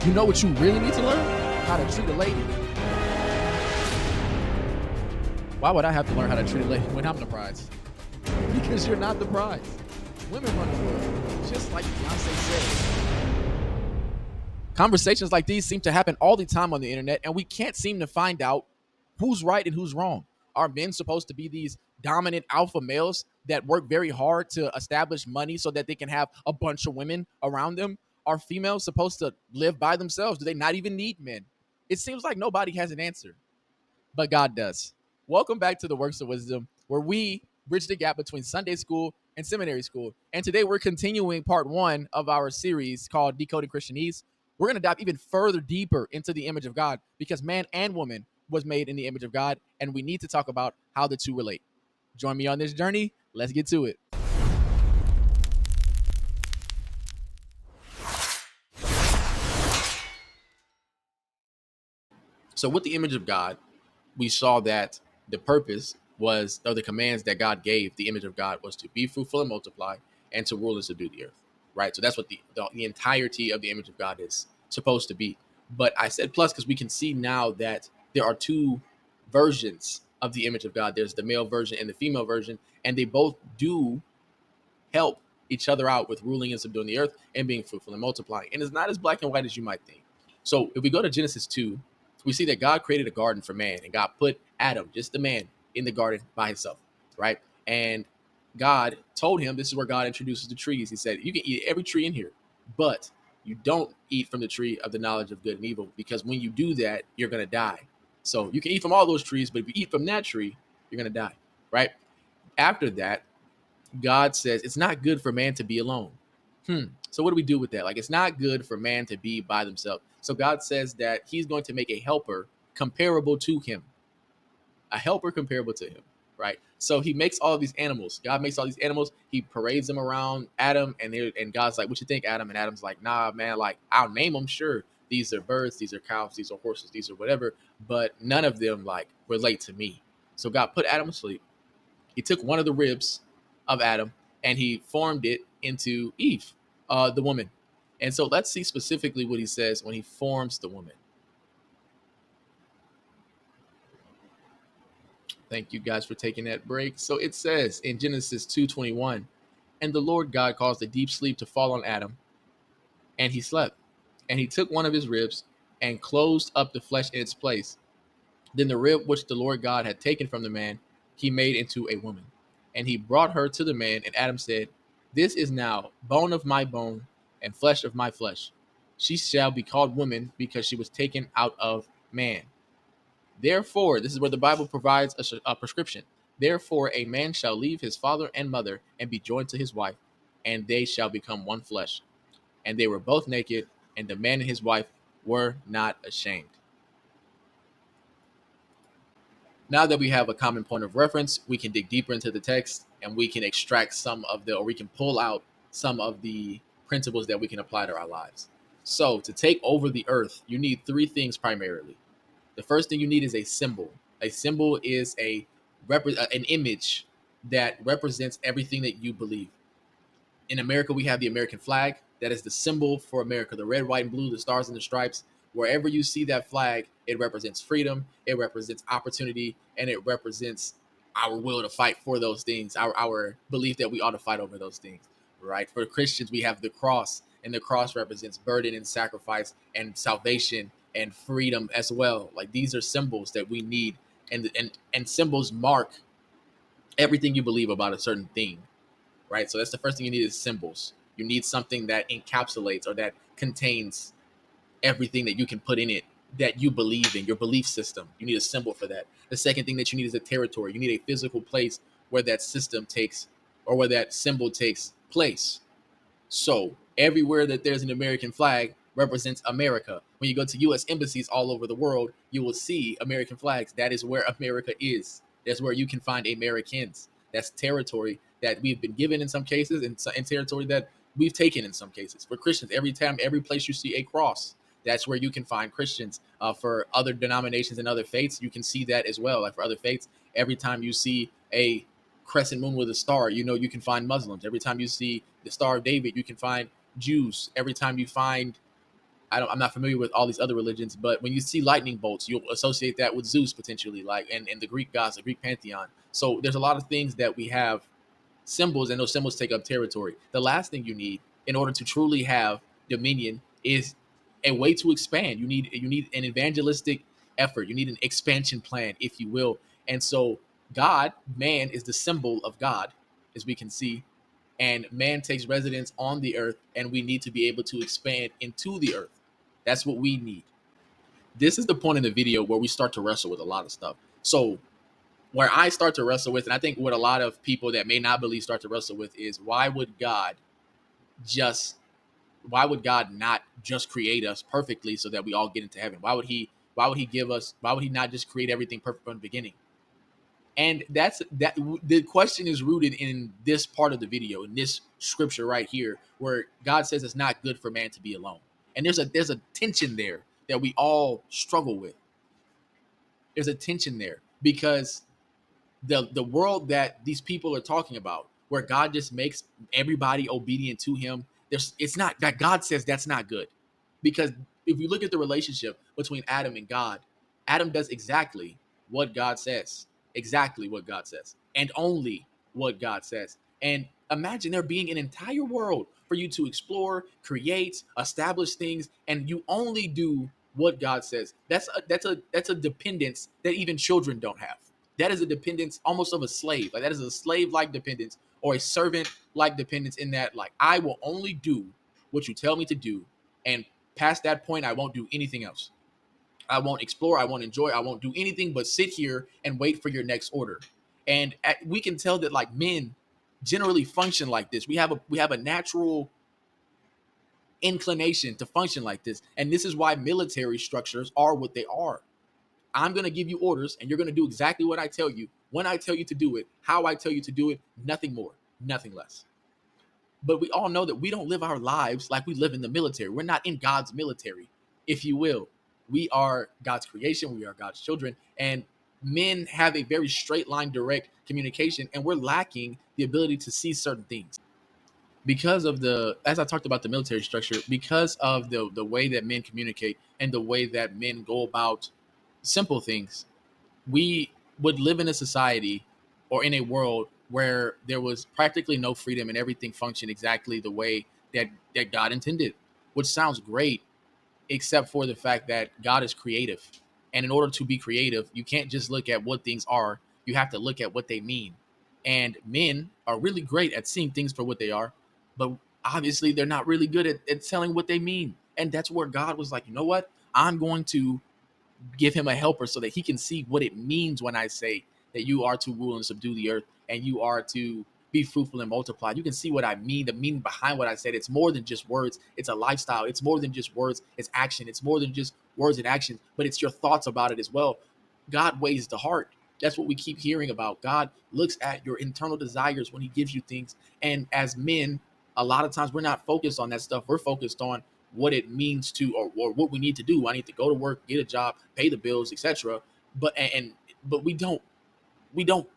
You know what you really need to learn? How to treat a lady. Why would I have to learn how to treat a lady when I'm the prize? Because you're not the prize. Women run the world, just like Beyonce said. Conversations like these seem to happen all the time on the internet, and we can't seem to find out who's right and who's wrong. Are men supposed to be these dominant alpha males that work very hard to establish money so that they can have a bunch of women around them? Are females supposed to live by themselves? Do they not even need men? It seems like nobody has an answer, but God does. Welcome back to the Works of Wisdom, where we bridge the gap between Sunday school and seminary school. And today we're continuing part one of our series called Decoding Christianese. We're going to dive even further deeper into the image of God because man and woman was made in the image of God, and we need to talk about how the two relate. Join me on this journey. Let's get to it. So, with the image of God, we saw that the purpose was, or the commands that God gave the image of God was to be fruitful and multiply and to rule and subdue the earth, right? So that's what the entirety of the image of God is supposed to be. But I said plus because we can see now that there are two versions of the image of God. There's the male version and the female version, and they both do help each other out with ruling and subduing the earth and being fruitful and multiplying. And it's not as black and white as you might think. So if we go to Genesis 2, we see that God created a garden for man, and God put Adam, just the man, in the garden by himself, right? And God told him, this is where God introduces the trees. He said, you can eat every tree in here, but you don't eat from the tree of the knowledge of good and evil, because when you do that, you're going to die. So you can eat from all those trees, but if you eat from that tree, you're going to die, right? After that, God says it's not good for man to be alone. So what do we do with that? Like, it's not good for man to be by themselves. So God says that he's going to make a helper comparable to him, a helper comparable to him, right? So he makes all of these animals. God makes all these animals. He parades them around Adam, and God's like, "What you think, Adam?" And Adam's like, "Nah, man. Like, I'll name them. Sure, these are birds, these are cows, these are horses, these are whatever, but none of them like relate to me." So God put Adam asleep. He took one of the ribs of Adam and he formed it into Eve, the woman. And so let's see specifically what he says when he forms the woman. Thank you guys for taking that break. So it says in Genesis 2:21, and the Lord God caused a deep sleep to fall on Adam, and he slept. And he took one of his ribs and closed up the flesh in its place. Then the rib which the Lord God had taken from the man, he made into a woman. And he brought her to the man, and Adam said, this is now bone of my bone and flesh of my flesh. She shall be called woman because she was taken out of man. Therefore, this is where the Bible provides a prescription. Therefore, a man shall leave his father and mother and be joined to his wife, and they shall become one flesh. And they were both naked, and the man and his wife were not ashamed. Now that we have a common point of reference, we can dig deeper into the text and we can extract or we can pull out some of the principles that we can apply to our lives. So, to take over the earth, you need three things primarily. The first thing you need is a symbol. A symbol is an image that represents everything that you believe. In America, we have the American flag. That is the symbol for America, the red, white, and blue, the stars and the stripes. Wherever you see that flag, it represents freedom, it represents opportunity, and it represents our will to fight for those things, our belief that we ought to fight over those things, right? For Christians, we have the cross, and the cross represents burden and sacrifice and salvation and freedom as well. Like, these are symbols that we need, and symbols mark everything you believe about a certain thing, right? So that's the first thing you need is symbols. You need something that encapsulates or that contains everything that you can put in it that you believe in, your belief system. You need a symbol for that. The second thing that you need is a territory. You need a physical place where that system takes, or where that symbol takes place. So everywhere that there's an American flag represents America. When you go to U.S. embassies all over the world, you will see American flags. That is where America is. That's where you can find Americans. That's territory that we've been given in some cases, and territory that we've taken in some cases. For Christians, every place you see a cross, that's where you can find Christians. For other denominations and other faiths, you can see that as well. Like for other faiths, every time you see a crescent moon with a star, you can find Muslims. Every time you see the Star of David, you can find Jews. Every time you find I'm not familiar with all these other religions, but when you see lightning bolts, you'll associate that with Zeus potentially, like and the Greek gods, the Greek pantheon. So there's a lot of things that we have symbols, and those symbols take up territory. The last thing you need in order to truly have dominion is a way to expand. You need an evangelistic effort. You need an expansion plan, if you will. And so man is the symbol of God, as we can see, and man takes residence on the earth, and we need to be able to expand into the earth. That's what we need. This is the point in the video where we start to wrestle with a lot of stuff. So where I start to wrestle with, and I think what a lot of people that may not believe start to wrestle with, is just why would God not just create us perfectly so that we all get into heaven? Why would he not just create everything perfect from the beginning? And the question is rooted in this part of the video, in this scripture right here, where God says it's not good for man to be alone. And there's a tension there that we all struggle with. There's a tension there because the world that these people are talking about, where God just makes everybody obedient to him, it's not that. God says that's not good, because if you look at the relationship between Adam and God, Adam does exactly what God says, and only what God says. And imagine there being an entire world for you to explore, create, establish things, and you only do what God says. That's a dependence that even children don't have. That is a dependence almost of a slave. Like, that is a slave-like dependence, or a servant-like dependence, in that, like, I will only do what you tell me to do, and past that point, I won't do anything else. I won't explore. I won't enjoy. I won't do anything but sit here and wait for your next order. And we can tell that, like, men generally function like this. We have a natural inclination to function like this, and this is why military structures are what they are. I'm going to give you orders, and you're going to do exactly what I tell you, when I tell you to do it, how I tell you to do it, nothing more, nothing less. But we all know that we don't live our lives like we live in the military. We're not in God's military, if you will. We are God's creation. We are God's children. And men have a very straight line, direct communication, and we're lacking the ability to see certain things. Because of as I talked about the military structure, because of the way that men communicate and the way that men go about simple things, we would live in a society, or in a world, where there was practically no freedom and everything functioned exactly the way that God intended, which sounds great, except for the fact that God is creative. And in order to be creative, you can't just look at what things are, you have to look at what they mean. And men are really great at seeing things for what they are, but obviously they're not really good at telling what they mean. And that's where God was like, you know what? I'm going to give him a helper so that he can see what it means when I say that you are to rule and subdue the earth, and you are to be fruitful and multiply. You can see what I mean, the meaning behind what I said. It's more than just words. It's a lifestyle. It's more than just words. It's action. It's more than just words and actions, but it's your thoughts about it as well. God weighs the heart. That's what we keep hearing about. God looks at your internal desires when he gives you things. And as men, a lot of times we're not focused on that stuff. We're focused on what it means to, or what we need to do. I need to go to work, get a job, pay the bills, etc. But we don't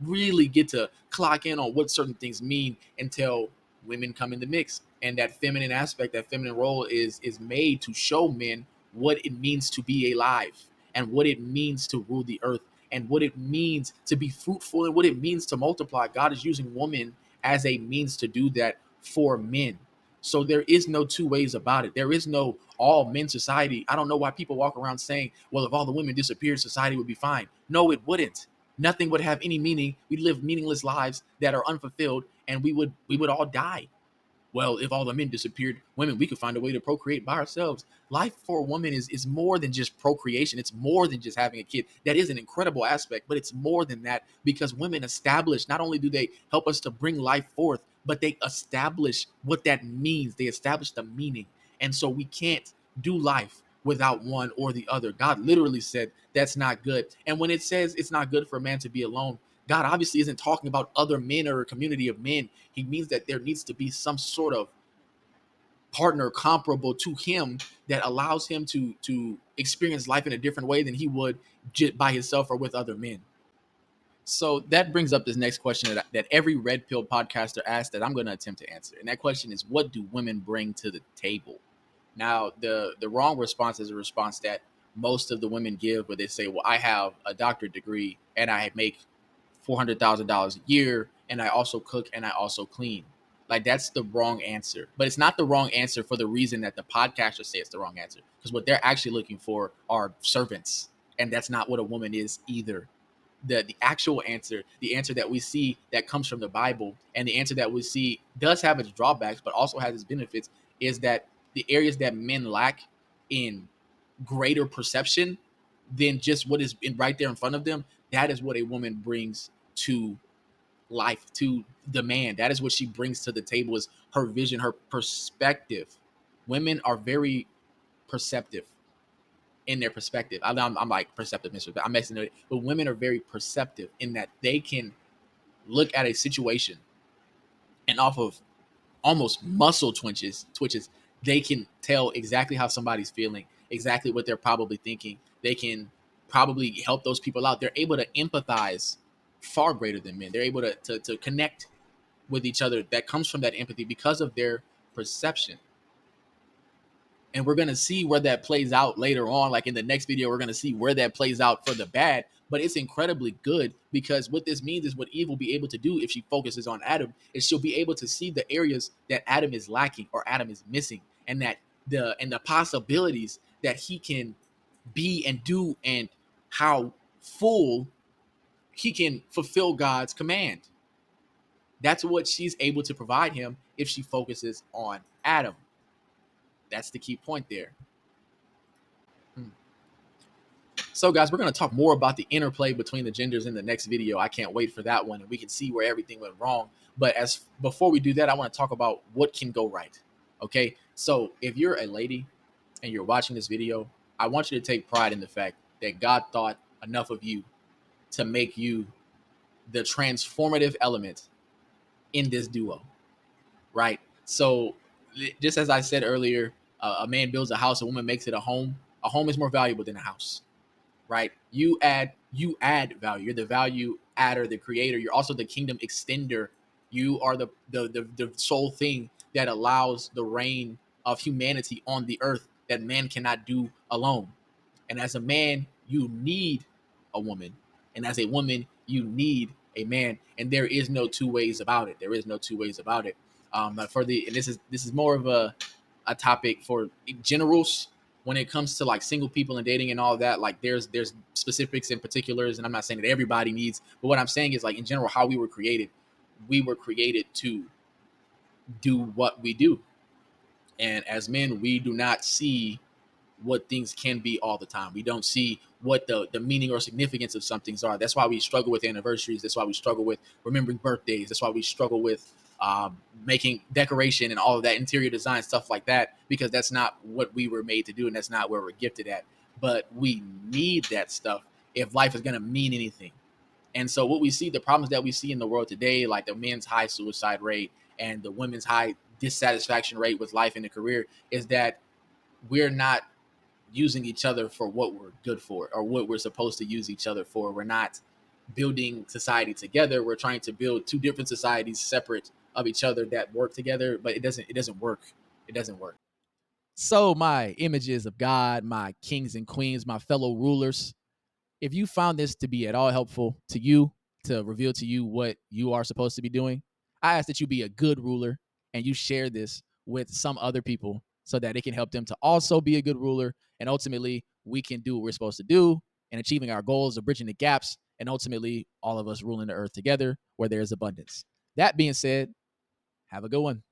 really get to clock in on what certain things mean until women come in the mix, and that feminine aspect, that feminine role is made to show men what it means to be alive, and what it means to rule the earth, and what it means to be fruitful, and what it means to multiply. God is using woman as a means to do that for men. So there is no two ways about it. There is no all men society. I don't know why people walk around saying, well, if all the women disappeared, society would be fine. No, it wouldn't. Nothing would have any meaning. We'd live meaningless lives that are unfulfilled, and we would all die. Well, if all the men disappeared, women, we could find a way to procreate by ourselves. Life for a woman is more than just procreation. It's more than just having a kid. That is an incredible aspect, but it's more than that, because women establish, not only do they help us to bring life forth, but they establish what that means. They establish the meaning. And so we can't do life without one or the other. God literally said that's not good. And when it says it's not good for a man to be alone, God obviously isn't talking about other men or a community of men. He means that there needs to be some sort of partner comparable to him that allows him to experience life in a different way than he would by himself or with other men. So that brings up this next question that every red pill podcaster asks, that I'm going to attempt to answer. And that question is, what do women bring to the table? Now, the wrong response is a response that most of the women give, where they say, "Well, I have a doctorate degree and I make $400,000 a year, and I also cook and I also clean." Like, that's the wrong answer. But it's not the wrong answer for the reason that the podcasters say it's the wrong answer, because what they're actually looking for are servants, and that's not what a woman is either. The actual answer, the answer that we see that comes from the Bible, and the answer that we see does have its drawbacks, but also has its benefits, is that the areas that men lack in greater perception than just what is right there in front of them, that is what a woman brings to life, to the man. That is what she brings to the table, is her vision, her perspective. Women are very perceptive in their perspective. I'm like perceptive, I'm messing with it. But women are very perceptive in that they can look at a situation, and off of almost muscle twitches, they can tell exactly how somebody's feeling, exactly what they're probably thinking. They can probably help those people out. They're able to empathize far greater than men. They're able to connect with each other. That comes from that empathy because of their perception. And we're going to see where that plays out later on. Like in the next video, we're going to see where that plays out for the bad. But it's incredibly good, because what this means is what Eve will be able to do if she focuses on Adam is she'll be able to see the areas that Adam is lacking or Adam is missing, and that the possibilities that he can be and do, and how full he can fulfill God's command. That's what she's able to provide him if she focuses on Adam. That's the key point there. So, guys, we're going to talk more about the interplay between the genders in the next video. I can't wait for that one, and we can see where everything went wrong. But as before we do that, I want to talk about what can go right. Okay, so if you're a lady and you're watching this video, I want you to take pride in the fact that God thought enough of you to make you the transformative element in this duo, right? So, just as I said earlier, a man builds a house, a woman makes it a home. A home is more valuable than a house, right? You add value. You're the value adder, the creator. You're also the kingdom extender. You are the sole thing that allows the reign of humanity on the earth that man cannot do alone. And as a man, you need a woman, and as a woman, you need a man. And there is no two ways about it. There is no two ways about it. For the and this is more of a topic for generals when it comes to like single people and dating and all that. Like there's specifics and particulars, and I'm not saying that everybody needs, but what I'm saying is, like, in general, how we were created to do what we do. And as men, we do not see what things can be all the time. We don't see what the meaning or significance of some things are. That's why we struggle with anniversaries. That's why we struggle with remembering birthdays. That's why we struggle with making decoration and all of that interior design stuff like that, because that's not what we were made to do, and that's not where we're gifted at. But we need that stuff if life is going to mean anything. And so what we see, the problems that we see in the world today, like the men's high suicide rate and the women's high dissatisfaction rate with life and the career, is that we're not using each other for what we're good for or what we're supposed to use each other for. We're not building society together. We're trying to build two different societies separate of each other that work together, but it doesn't work. It doesn't work. So, my images of God, my kings and queens, my fellow rulers, if you found this to be at all helpful to you, to reveal to you what you are supposed to be doing, I ask that you be a good ruler and you share this with some other people so that it can help them to also be a good ruler. And ultimately, we can do what we're supposed to do and achieving our goals of bridging the gaps. And ultimately, all of us ruling the earth together where there is abundance. That being said, have a good one.